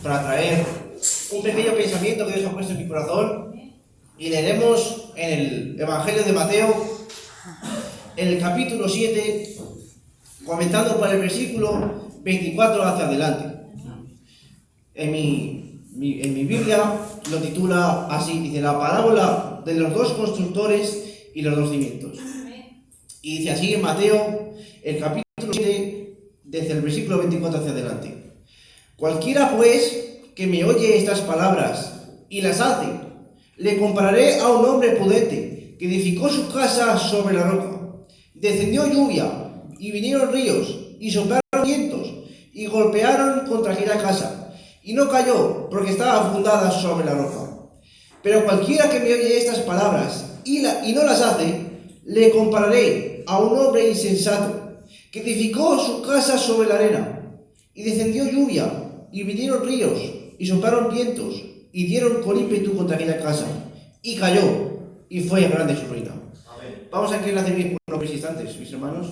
para traer un pequeño pensamiento que Dios ha puesto en mi corazón y leeremos en el Evangelio de Mateo, en el capítulo 7, comentando por el versículo 24 hacia adelante. En mi Biblia lo titula así, dice: la parábola de los dos constructores y los dos cimientos. Y dice así en Mateo, el capítulo 7, desde el versículo 24 hacia adelante: cualquiera pues que me oye estas palabras y las hace, le compararé a un hombre prudente que edificó su casa sobre la roca. Descendió lluvia y vinieron ríos y soplaron vientos y golpearon contra aquella casa, y no cayó porque estaba fundada sobre la roca. Pero cualquiera que me oye estas palabras y no las hace, le compararé a un hombre insensato que edificó su casa sobre la arena. Y descendió lluvia y vinieron ríos y soplaron vientos y dieron con ímpetu contra aquella casa, y cayó, y fue grande su ruina. Amén. Vamos a inclinar hacia mí por unos instantes, mis hermanos.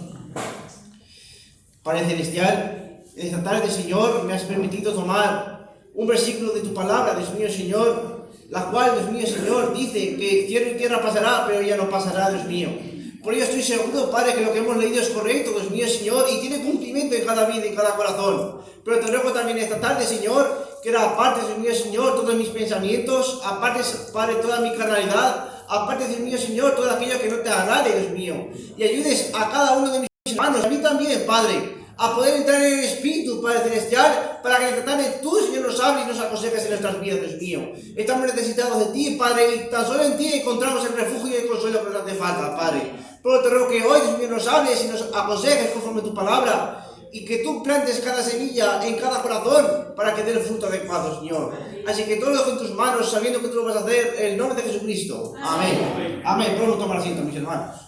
Padre Celestial, en esta tarde, Señor, me has permitido tomar un versículo de tu palabra, Dios mío, Señor, la cual, Dios mío, Señor, dice que cielo y tierra pasará, pero ya no pasará, Dios mío. Por ello estoy seguro, Padre, que lo que hemos leído es correcto, Dios mío, Señor, y tiene cumplimiento en cada vida, en cada corazón. Pero te ruego también esta tarde, Señor, que aparte, Dios mío, Señor, todos mis pensamientos, aparte, Padre, toda mi carnalidad, aparte, Dios mío, Señor, todo aquello que no te agrade, Dios mío, y ayudes a cada uno de mis hermanos, a mí también, Padre, a poder entrar en el Espíritu, Padre Celestial, para que tratando tú, Señor, nos hables y nos aconsejes en nuestras vidas, Dios mío. Estamos necesitados de ti, Padre, y tan solo en ti encontramos el refugio y el consuelo que nos hace falta, Padre. Por lo te ruego que hoy, Dios mío, nos hables y nos aconsejes conforme tu palabra, y que tú plantes cada semilla en cada corazón para que dé el fruto adecuado, Señor. Así que todo lo dejo en tus manos, sabiendo que tú lo vas a hacer en el nombre de Jesucristo. Amén. Amén. Podemos tomar asiento, mis hermanos.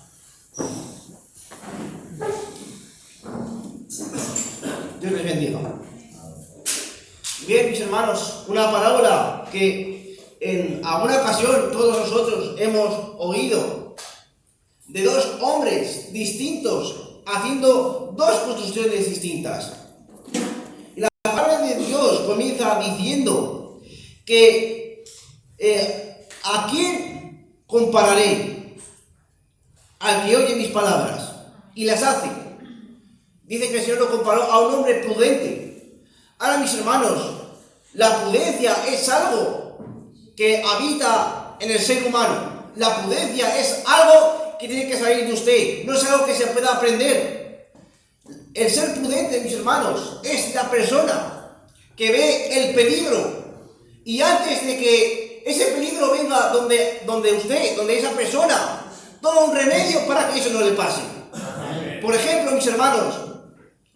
Dios les bendiga. Bien, mis hermanos, una parábola que en alguna ocasión todos nosotros hemos oído, de dos hombres distintos haciendo dos construcciones distintas. Y la palabra de Dios comienza diciendo que ¿a quién compararé? Al que oye mis palabras y las hace. Dice que el Señor lo comparó a un hombre prudente. Ahora, mis hermanos, la prudencia es algo que habita en el ser humano. La prudencia es algo que tiene que salir de usted, no es algo que se pueda aprender. El ser prudente, mis hermanos, es la persona que ve el peligro y antes de que ese peligro venga donde esa persona, toma un remedio para que eso no le pase. Por ejemplo, mis hermanos,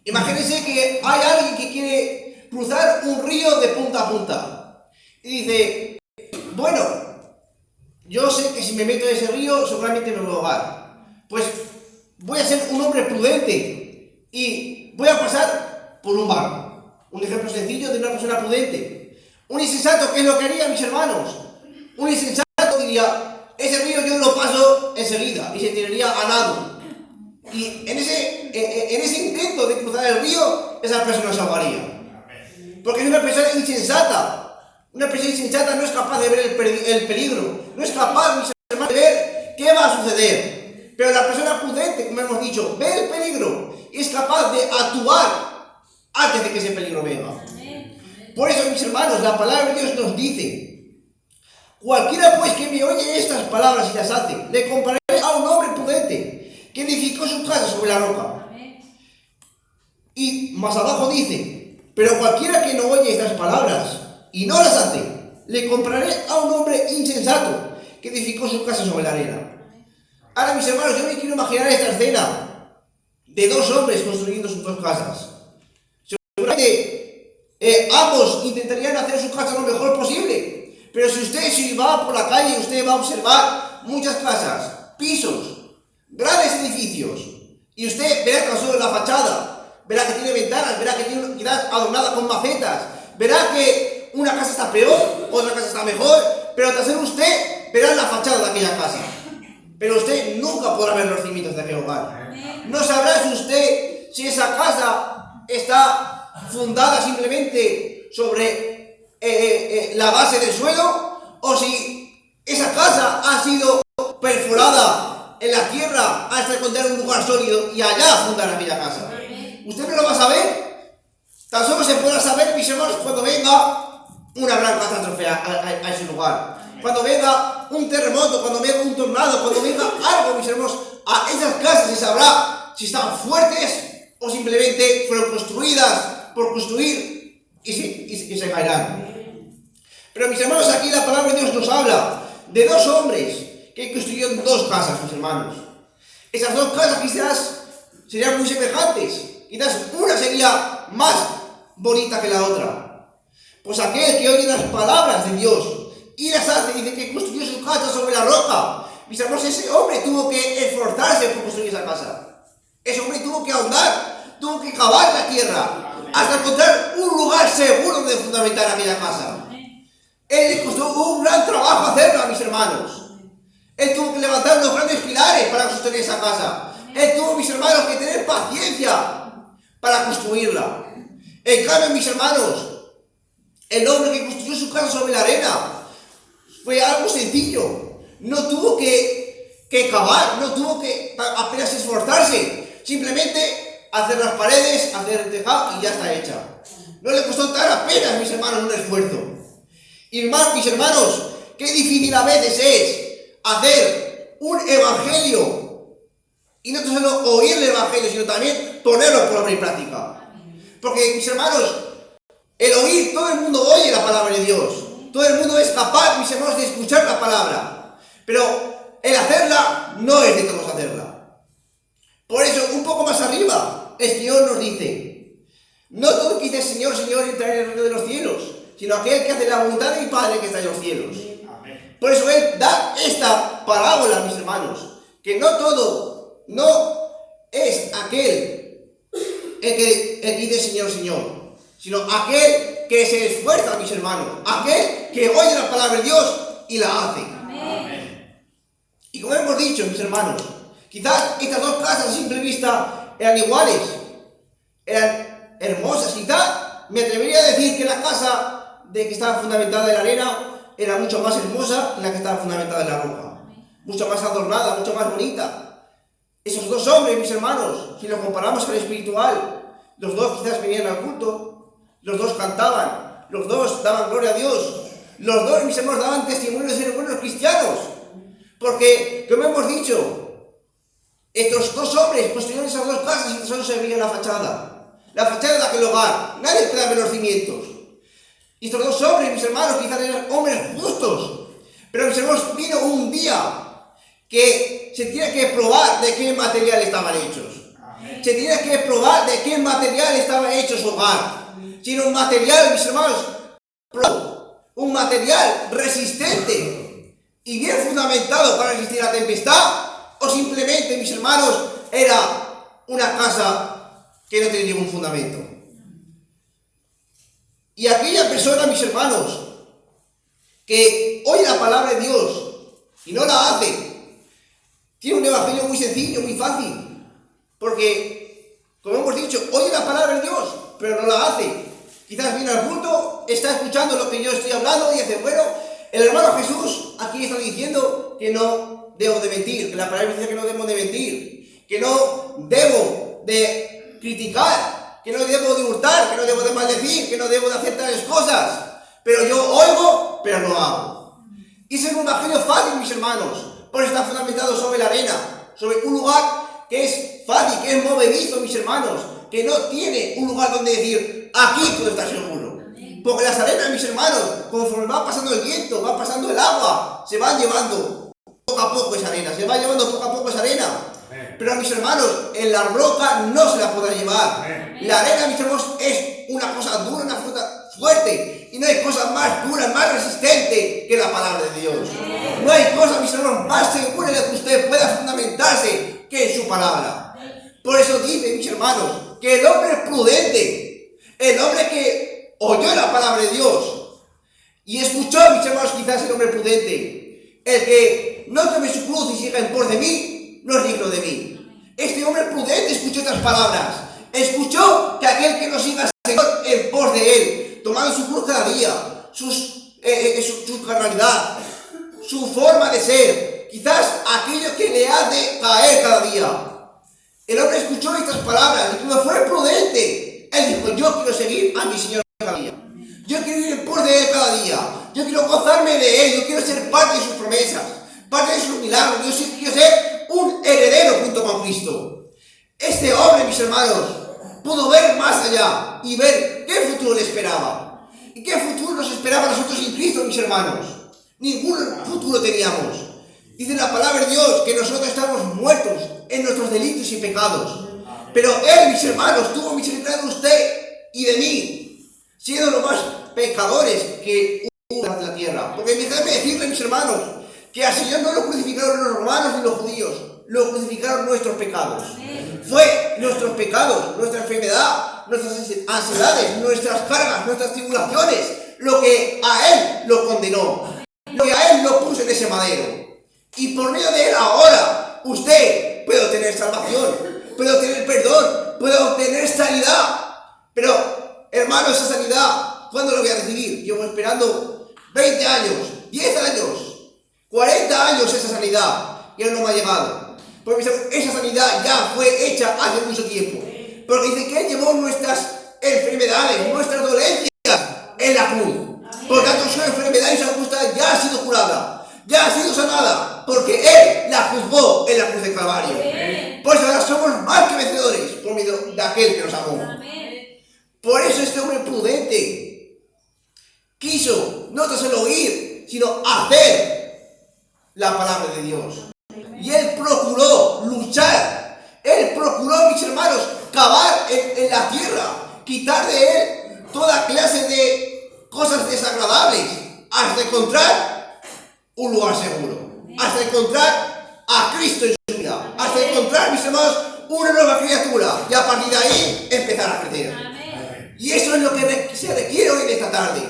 imagínense que hay alguien que quiere cruzar un río de punta a punta y dice: bueno, yo sé que si me meto en ese río seguramente me voy a ahogar. Pues voy a ser un hombre prudente y voy a pasar por un barco. Un ejemplo sencillo de una persona prudente. Un insensato, ¿qué es lo que haría, mis hermanos? Un insensato diría: ese río yo lo paso enseguida, y se tiraría a nado. Y en ese intento de cruzar el río, esa persona se ahogaría. Porque es una persona insensata. Una persona insensata no es capaz de ver el peligro, no es capaz, mis hermanos, de ver qué va a suceder. Pero la persona prudente, como hemos dicho, ve el peligro y es capaz de actuar antes de que ese peligro venga. Por eso, mis hermanos, la palabra de Dios nos dice: cualquiera pues que me oye estas palabras y las hace, le compararé a un hombre prudente que edificó su casa sobre la roca. Y más abajo dice: pero cualquiera que no oye estas palabras y no las hace, le compararé a un hombre insensato que edificó su casa sobre la arena. Ahora, mis hermanos, yo me quiero imaginar esta escena de dos hombres construyendo sus dos casas. Seguramente ambos intentarían hacer su casa lo mejor posible, pero si va por la calle, usted va a observar muchas casas, pisos, grandes edificios, y usted verá tan solo la fachada, verá que tiene ventanas, verá que tiene quizás adornada con macetas, verá que una casa está peor, otra casa está mejor, pero al ser usted verá la fachada de aquella casa. Pero usted nunca podrá ver los cimientos de aquel hogar. No sabrá usted si esa casa está fundada simplemente sobre la base del suelo, o si esa casa ha sido perforada en la tierra hasta encontrar un lugar sólido y allá fundar aquella casa. Usted no lo va a saber. Tan solo se podrá saber, mis hermanos, cuando venga una gran catástrofe a ese lugar. Cuando venga un terremoto, cuando venga un tornado, cuando venga algo, mis hermanos, a esas casas se sabrá si están fuertes o simplemente fueron construidas por construir y se caerán. Pero mis hermanos, aquí la palabra de Dios nos habla de dos hombres que construyeron dos casas, mis hermanos. Esas dos casas quizás serían muy semejantes. Quizás una sería más bonita que la otra. Pues aquel que oye las palabras de Dios y las hace, dice que construyó su casa sobre la roca. Mis hermanos, ese hombre tuvo que esforzarse por construir esa casa. Ese hombre tuvo que ahondar, tuvo que cavar la tierra hasta encontrar un lugar seguro donde fundamentar aquella casa. Él le costó un gran trabajo hacerlo, mis hermanos. Él tuvo que levantar unos grandes pilares para sostener esa casa. Él tuvo, mis hermanos, que tener paciencia para construirla. En cambio, mis hermanos, el hombre que construyó su casa sobre la arena fue algo sencillo. No tuvo que cavar, no tuvo que apenas esforzarse. Simplemente hacer las paredes, hacer el tejado y ya está hecha. No le costó tan apenas, mis hermanos, un esfuerzo. Y más, mis hermanos, qué difícil a veces es hacer un evangelio. Y no solo oír el evangelio, sino también ponerlo por obra y práctica. Porque, mis hermanos, el oír, todo el mundo oye la palabra de Dios. Todo el mundo es capaz, mis hermanos, de escuchar la palabra. Pero el hacerla no es de todos hacerla. Por eso, un poco más arriba, el Señor nos dice: no todo el que dice Señor, Señor, entrará en el reino de los cielos, sino aquel que hace la voluntad de mi Padre que está en los cielos. Amén. Por eso Él da esta parábola, mis hermanos, que no todo, no es aquel el que dice Señor, Señor, sino aquel que se esfuerza, mis hermanos, aquel que oye la palabra de Dios y la hace. Amén. Y como hemos dicho, mis hermanos, quizás estas dos casas a simple vista eran iguales, eran hermosas. Quizás me atrevería a decir que la casa de que estaba fundamentada en la arena era mucho más hermosa que la que estaba fundamentada en la roca, mucho más adornada, mucho más bonita. Esos dos hombres, mis hermanos, si los comparamos con el espiritual, los dos quizás venían al culto, los dos cantaban, los dos daban gloria a Dios, los dos, mis hermanos, daban testimonio de ser buenos cristianos. Porque, como hemos dicho, estos dos hombres construyeron esas dos casas y solo se veía la fachada de aquel hogar. Nadie puede ver los cimientos. Y estos dos hombres, mis hermanos, quizás eran hombres justos, pero, mis hermanos, vino un día que se tiene que probar de qué material estaban hechos. Amén. Se tiene que probar de qué material estaba hecho su hogar. Si era un material, mis hermanos, un material resistente y bien fundamentado para resistir a la tempestad, o simplemente, mis hermanos, era una casa que no tenía ningún fundamento. Y aquella persona, mis hermanos, que oye la palabra de Dios y no la hace, tiene un evangelio muy sencillo, muy fácil. Porque, como hemos dicho, oye la palabra de Dios, pero no la hace. Quizás viene al culto, está escuchando lo que yo estoy hablando y dice: bueno, el hermano Jesús aquí está diciendo que no debo de mentir, que la palabra dice que no debo de mentir, que no debo de criticar, que no debo de hurtar, que no debo de maldecir, que no debo de hacer tales cosas. Pero yo oigo, pero no hago. Y ese es un evangelio fácil, mis hermanos. Por eso está fundamentado sobre la arena, sobre un lugar que es fácil, que es movedizo, mis hermanos, que no tiene un lugar donde decir: aquí puedo estar seguro. Porque las arenas, mis hermanos, conforme va pasando el viento, va pasando el agua, se van llevando poco a poco esa arena, se va llevando poco a poco esa arena. Pero, mis hermanos, en la roca no se la podrá llevar. La arena, mis hermanos, es una cosa dura, una fruta fuerte. Y no hay cosa más dura, más resistente que la palabra de Dios. No hay cosa, mis hermanos, más segura en la que usted pueda fundamentarse que en su palabra. Por eso dice, mis hermanos, que el hombre prudente, el hombre que oyó la palabra de Dios y escuchó, mis hermanos, quizás el hombre prudente, el que no tome su cruz y siga en pos de mí, no es digno de mí. Este hombre prudente escuchó estas palabras, escuchó que aquel que no siga al Señor en pos de él tomando su cruz cada día, su carnalidad, su forma de ser, quizás aquello que le hace caer cada día. El hombre escuchó estas palabras y como fue prudente, él dijo, yo quiero seguir a mi Señor cada día. Yo quiero ir en pos de Él cada día. Yo quiero gozarme de Él. Yo quiero ser parte de sus promesas, parte de sus milagros. Yo quiero ser un heredero junto con Cristo. Este hombre, mis hermanos, pudo ver más allá y ver qué futuro le esperaba. ¿Y qué futuro nos esperaba a nosotros sin Cristo, mis hermanos? Ningún futuro teníamos. Dice la palabra de Dios que nosotros estamos muertos en nuestros delitos y pecados. Pero Él, mis hermanos, tuvo misericordia de usted y de mí, siendo los más pecadores que hubo en la tierra. Porque déjame decirle, mis hermanos, que al Señor no lo crucificaron los romanos ni los judíos, lo crucificaron nuestros pecados. Fue nuestros pecados, nuestra enfermedad, nuestras ansiedades, nuestras cargas, nuestras tribulaciones, lo que a Él lo condenó, lo que a Él lo puso en ese madero. Y por medio de Él ahora usted puede obtener salvación, puede obtener perdón, puede obtener sanidad. Pero, hermano, esa sanidad, ¿cuándo lo voy a recibir? Llevo esperando 20 años, 10 años, 40 años esa sanidad y Él no me ha llegado. Porque esa sanidad ya fue hecha hace mucho tiempo. Porque dice que Él llevó nuestras enfermedades, nuestras dolencias en la cruz. Por lo tanto, su enfermedad y su angustia ya ha sido curada, ya ha sido sanada, porque Él la juzgó en la cruz de Calvario. Por eso ahora somos más que vencedores por medio de aquel que nos amó. Por eso este hombre prudente quiso no tan solo oír, sino hacer la palabra de Dios. Y él procuró luchar. Él procuró, mis hermanos, cavar en la tierra, quitar de él toda clase de cosas desagradables, hasta encontrar un lugar seguro, hasta encontrar a Cristo en su vida, hasta encontrar, mis hermanos, una nueva criatura, y a partir de ahí empezar a crecer. Y eso es lo que se requiere hoy en esta tarde.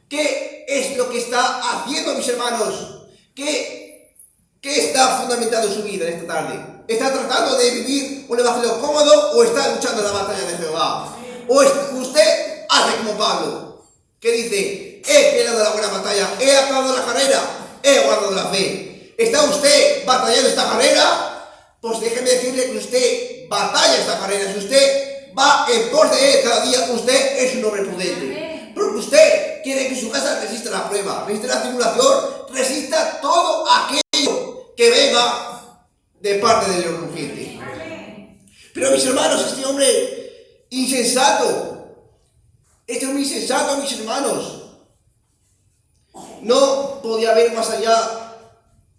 ¿Qué es lo que está haciendo, mis hermanos? ¿Qué está fundamentado en su vida en esta tarde? ¿Está tratando de vivir un evangelio cómodo o está luchando la batalla de Jehová? ¿O usted hace como Pablo, que dice, he peleado la buena batalla, he acabado la carrera, he guardado la fe? ¿Está usted batallando esta carrera? Pues déjeme decirle que usted batalla esta carrera. Si usted va en pos de Él cada día, usted es un hombre prudente. Porque usted quiere que su casa resista la prueba, resista la tribulación, resista todo aquello que venga de parte del Dios rugiente. Pero mis hermanos, este hombre insensato, mis hermanos, no podía ver más allá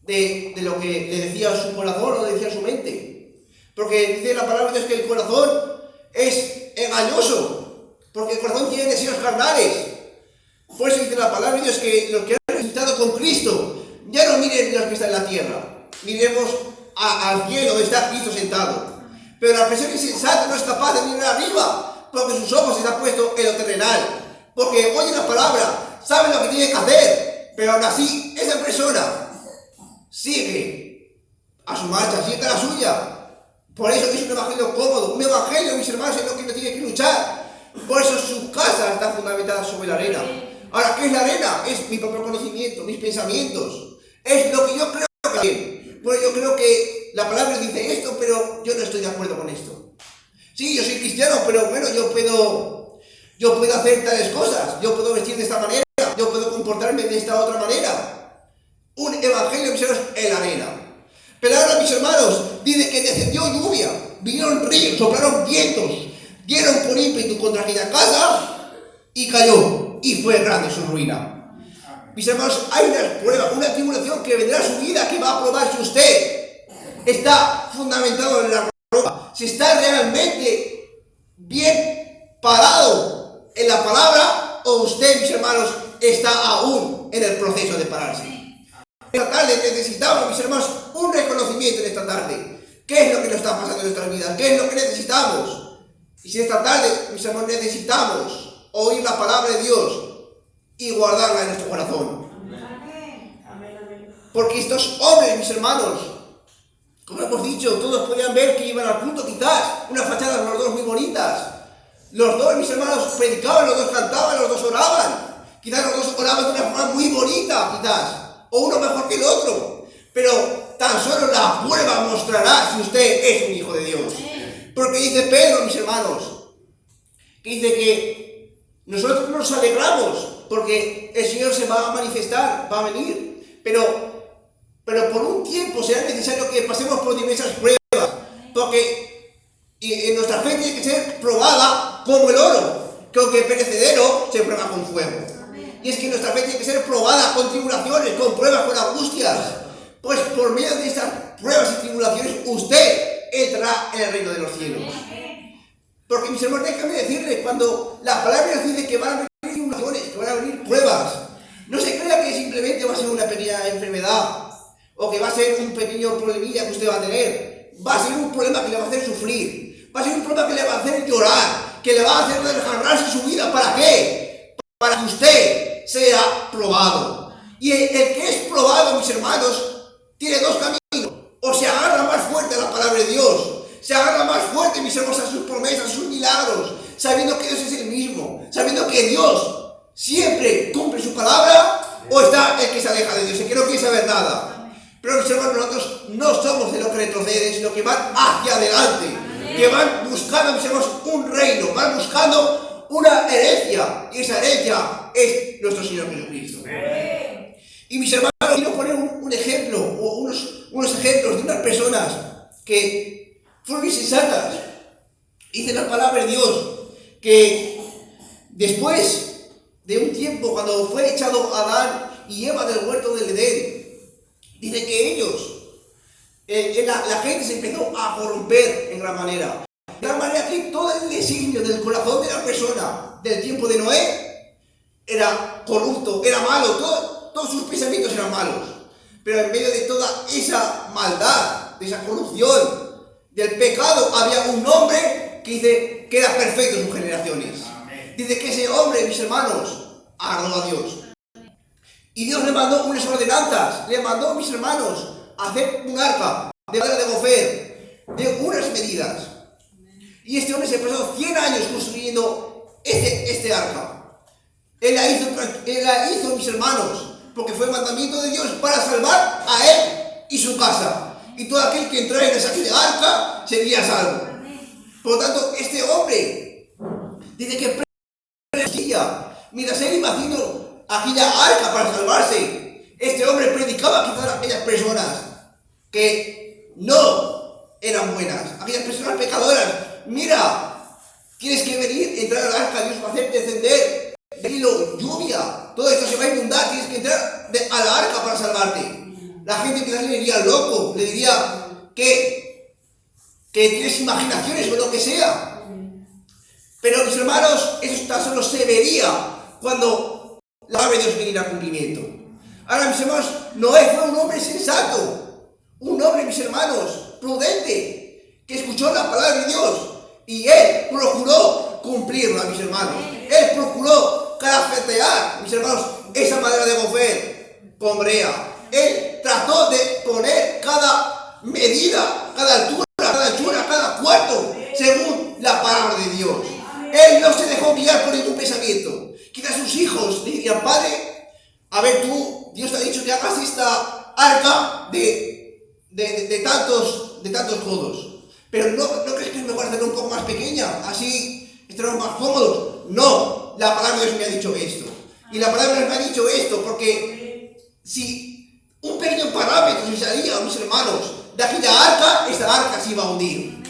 de lo que le decía su corazón o le decía su mente. Porque dice la palabra de Dios que el corazón es engañoso, porque el corazón tiene deseos carnales. Por eso dice la palabra de Dios que los que han resucitado con Cristo ya no miren los que están en la tierra, miremos al cielo donde está Cristo sentado. Pero la persona insensata no es capaz de mirar arriba, porque sus ojos están puestos en lo terrenal, porque oye la palabra, sabe lo que tiene que hacer, pero aún así esa persona sigue a su marcha, sigue a la suya. Por eso es un evangelio cómodo, un evangelio, mis hermanos, es lo que no tiene que luchar. Por eso su casa está fundamentada sobre la arena. Ahora, ¿qué es la arena? Es mi propio conocimiento, mis pensamientos. Es lo que yo creo que es. Bueno, yo creo que la palabra dice esto, pero yo no estoy de acuerdo con esto. Sí, yo soy cristiano, pero bueno, yo puedo hacer tales cosas. Yo puedo vestir de esta manera, yo puedo comportarme de esta otra manera. Un evangelio, mis hermanos, en la arena. Pero ahora, mis hermanos, dice que descendió lluvia, vinieron ríos, soplaron vientos, dieron por ímpetu contra aquella casa y cayó, y fue grande su ruina. Mis hermanos, hay una prueba, una tribulación que vendrá a su vida, que va a probar si usted está fundamentado en la roca, si está realmente bien parado en la palabra, o usted, mis hermanos, está aún en el proceso de pararse. Esta tarde necesitamos, mis hermanos, un reconocimiento en esta tarde. ¿Qué es lo que nos está pasando en nuestras vidas? ¿Qué es lo que necesitamos? Y si esta tarde, mis hermanos, necesitamos oír la palabra de Dios y guardarla en nuestro corazón. Porque estos hombres, mis hermanos, como hemos dicho, todos podían ver que iban al culto quizás, unas fachadas los dos muy bonitas, Los dos, mis hermanos, predicaban, los dos cantaban, los dos oraban. Quizás los dos oraban de una forma muy bonita, quizás. O uno mejor que el otro. Pero tan solo la prueba mostrará si usted es un hijo de Dios. Porque dice Pedro, mis hermanos, que dice que nosotros nos alegramos porque el Señor se va a manifestar, va a venir. Pero por un tiempo será necesario que pasemos por diversas pruebas. Porque nuestra fe tiene que ser probada como el oro, que aunque perecedero se prueba con fuego. Y es que nuestra fe tiene que ser probada con tribulaciones, con pruebas, con angustias. Pues por medio de estas pruebas y tribulaciones usted entrará en el reino de los cielos. Porque mis hermanos, déjame decirles, cuando la palabra nos dice que van a venir tribulaciones, que van a venir pruebas, no se crea que simplemente va a ser una pequeña enfermedad o que va a ser un pequeño problemilla que usted va a tener. Va a ser un problema que le va a hacer sufrir, va a ser un problema que le va a hacer llorar, que le va a hacer desgarrarse su vida. ¿Para qué? Para que usted sea probado. Y el que es probado, mis hermanos, tiene dos caminos. O se agarra más fuerte a la palabra de Dios, se agarra más fuerte, mis hermanos, a sus promesas, a sus milagros, sabiendo que Dios es el mismo, sabiendo que Dios siempre cumple su palabra, o está el que se aleja de Dios, el que no quiere saber nada. Pero mis hermanos, nosotros no somos de los que retroceden, sino que van hacia adelante, que van buscando, mis hermanos, un reino, van buscando una herencia, y esa herencia es nuestro Señor Jesucristo. Y mis hermanos, quiero poner un ejemplo, o unos ejemplos de unas personas que fueron insensatas. Dice la palabra de Dios que después de un tiempo, cuando fue echado Adán y Eva del huerto del Edén, dice que ellos, la gente se empezó a corromper en gran manera. De tal manera que todo el designio del corazón de la persona del tiempo de Noé era corrupto, era malo, todos sus pensamientos eran malos. Pero en medio de toda esa maldad, de esa corrupción, del pecado, había un hombre que dice que era perfecto en sus generaciones. Dice que ese hombre, mis hermanos, agradó a Dios. Y Dios le mandó unas ordenanzas, le mandó, mis hermanos, a hacer un arca de madera de gofer, de unas medidas. Y este hombre se pasó 100 años construyendo este arca. Él la hizo, mis hermanos, porque fue mandamiento de Dios para salvar a él y su casa. Y todo aquel que entrara en esa arca sería salvo. Por lo tanto, este hombre dice que mientras él iba haciendo aquella arca para salvarse, este hombre predicaba quizás a aquellas personas que no eran buenas, aquellas personas pecadoras. Mira, tienes que venir, entrar al arca, Dios va a hacer descender del cielo lluvia, todo esto se va a inundar, tienes que entrar a la arca para salvarte. La gente quizás le diría loco, le diría que tienes imaginaciones o lo que sea. Pero mis hermanos, eso tan solo se vería cuando la palabra de Dios viniera a cumplimiento. Ahora, mis hermanos, Noé fue un hombre sensato, un hombre, mis hermanos, prudente, que escuchó la palabra de Dios y él procuró cumplirla, mis hermanos. Él procuró carapetear, mis hermanos, esa madera de gofer con brea. Él trató de poner cada medida, cada altura, cada anchura, cada cuarto, según la palabra de Dios. Él no se dejó guiar por ningún pensamiento. Quizás sus hijos le dirían: padre, a ver tú, Dios te ha dicho que hagas esta arca de tantos codos. Pero ¿no crees que es mejor hacerla un poco más pequeña? Así estaremos más cómodos. No, la palabra de Dios me ha dicho esto. Y la palabra de Dios me ha dicho esto porque si un pequeño parámetro se salía, mis hermanos, de aquella arca, esta arca se iba a hundir.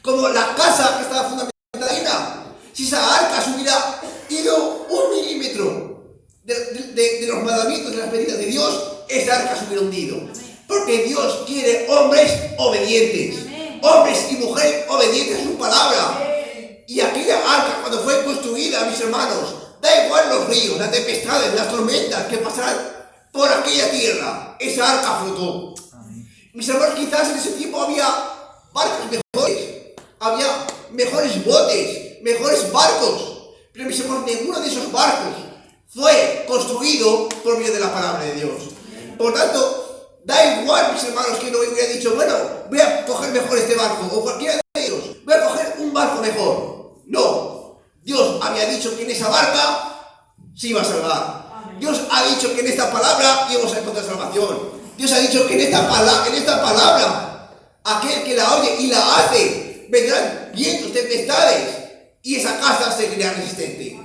Como la casa que estaba fundamentada, si esa arca se hubiera ido 1 milímetro de los mandamientos, de las medidas de Dios, esa arca se hubiera hundido. Porque Dios quiere hombres obedientes, hombres y mujeres obedientes a su palabra. Y aquella arca, cuando fue construida, mis hermanos, da igual los ríos, las tempestades, las tormentas que pasarán por aquella tierra, esa arca flotó. Mis hermanos, quizás en ese tiempo había barcos mejores, había mejores botes, mejores barcos, pero mis hermanos, ninguno de esos barcos fue construido por medio de la palabra de Dios. Por tanto, da igual, mis hermanos, que no hubiera dicho: bueno, voy a coger mejor este barco, o cualquiera de ellos, voy a coger un barco mejor. No, había dicho que en esa barca se iba a salvar. Dios ha dicho que en esta palabra íbamos a encontrar salvación. Dios ha dicho que en esta palabra, aquel que la oye y la hace, vendrán vientos, tempestades, y esa casa seguirá resistente.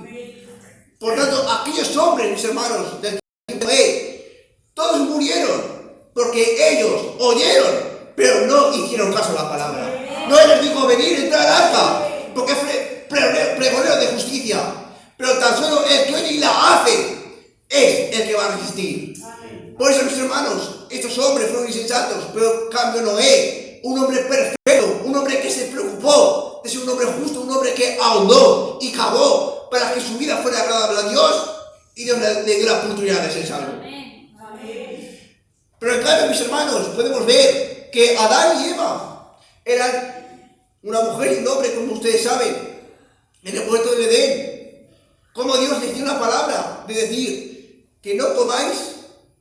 Por tanto, aquellos hombres, mis hermanos, del tiempo de todos murieron, porque ellos oyeron, pero no hicieron caso a la palabra. No les dijo venir, entrar al arca, porque pregonero de justicia, pero tan solo el que oye y la hace es el que va a resistir. Por eso, mis hermanos, estos hombres fueron insensatos, pero en cambio Noé, un hombre perfecto, un hombre que se preocupó de ser un hombre justo, un hombre que ahondó y cavó para que su vida fuera agradable a Dios, y Dios le dio la oportunidad de ser salvo. Pero en cambio, mis hermanos, podemos ver que Adán y Eva eran una mujer y un hombre, como ustedes saben, en el huerto del Edén. Como Dios les dio una palabra de decir que no comáis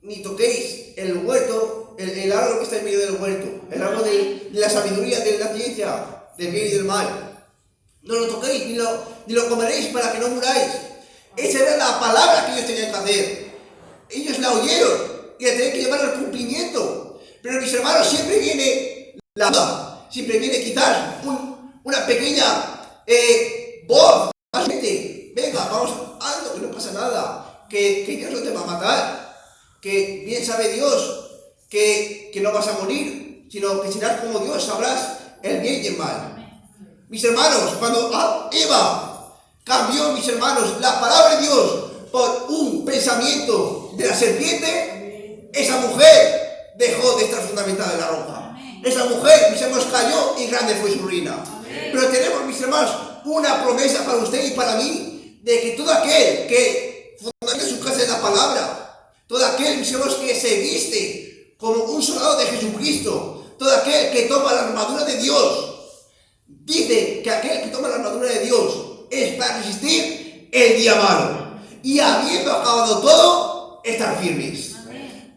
ni toquéis el huerto, el árbol que está en medio del huerto, el árbol de la sabiduría, de la ciencia, del bien y del mal. No lo toquéis ni lo comeréis para que no muráis. Esa era la palabra que ellos tenían que hacer. Ellos la oyeron y la tenían que llevar al cumplimiento. Pero mis hermanos, siempre viene la duda, siempre viene quizás una pequeña voz. Venga, vamos, hazlo, que no pasa nada, que Dios no te va a matar, que bien sabe Dios que no vas a morir, sino que serás como Dios, sabrás el bien y el mal. Mis hermanos, cuando Eva cambió, mis hermanos, la palabra de Dios por un pensamiento de la serpiente, esa mujer dejó de estar fundamentada en la roca. Esa mujer, mis hermanos, cayó y grande fue su ruina. Pero tenemos, mis hermanos, una promesa para usted y para mí, de que todo aquel que fundamenta su casa en la palabra, todo aquel, mis hermanos, que se viste como un soldado de Jesucristo, todo aquel que toma la armadura de Dios, dice que aquel que toma la armadura de Dios es para resistir el día malo, y habiendo acabado todo, estar firmes.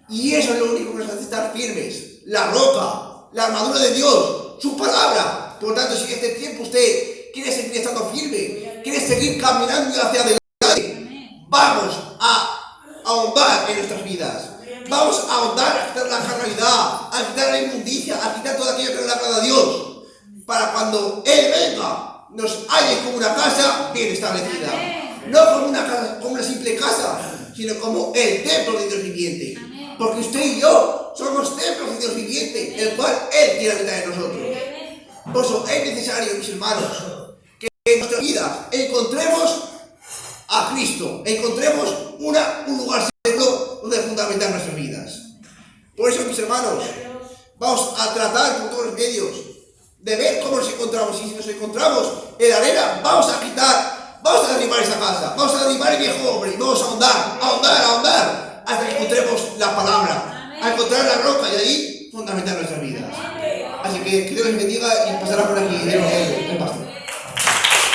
Y eso es lo único que nos hace estar firmes: la roca, la armadura de Dios, su palabra. Por tanto, si en este tiempo usted quiere seguir estando firme, quiere seguir caminando hacia adelante, vamos a ahondar en nuestras vidas. Vamos a ahondar, a quitar la carnalidad, a quitar la inmundicia, a quitar todo aquello que no le agrada a Dios, para cuando Él venga, nos halle como una casa bien establecida. No como una casa, como una simple casa, sino como el templo de Dios viviente. Porque usted y yo somos templos de Dios viviente, el cual Él quiere habitar en nosotros. Por eso es necesario, mis hermanos, que en nuestra vida encontremos a Cristo, encontremos un lugar seguro donde fundamentar nuestras vidas. Por eso, mis hermanos, vamos a tratar por todos los medios de ver cómo nos encontramos, y si nos encontramos en la arena, vamos a derribar esa casa, vamos a derribar el viejo hombre, y vamos a ahondar, hasta que encontremos la palabra, a encontrar la roca y ahí fundamentar nuestras vidas. Así que Dios les bendiga y pasará por aquí el pastor.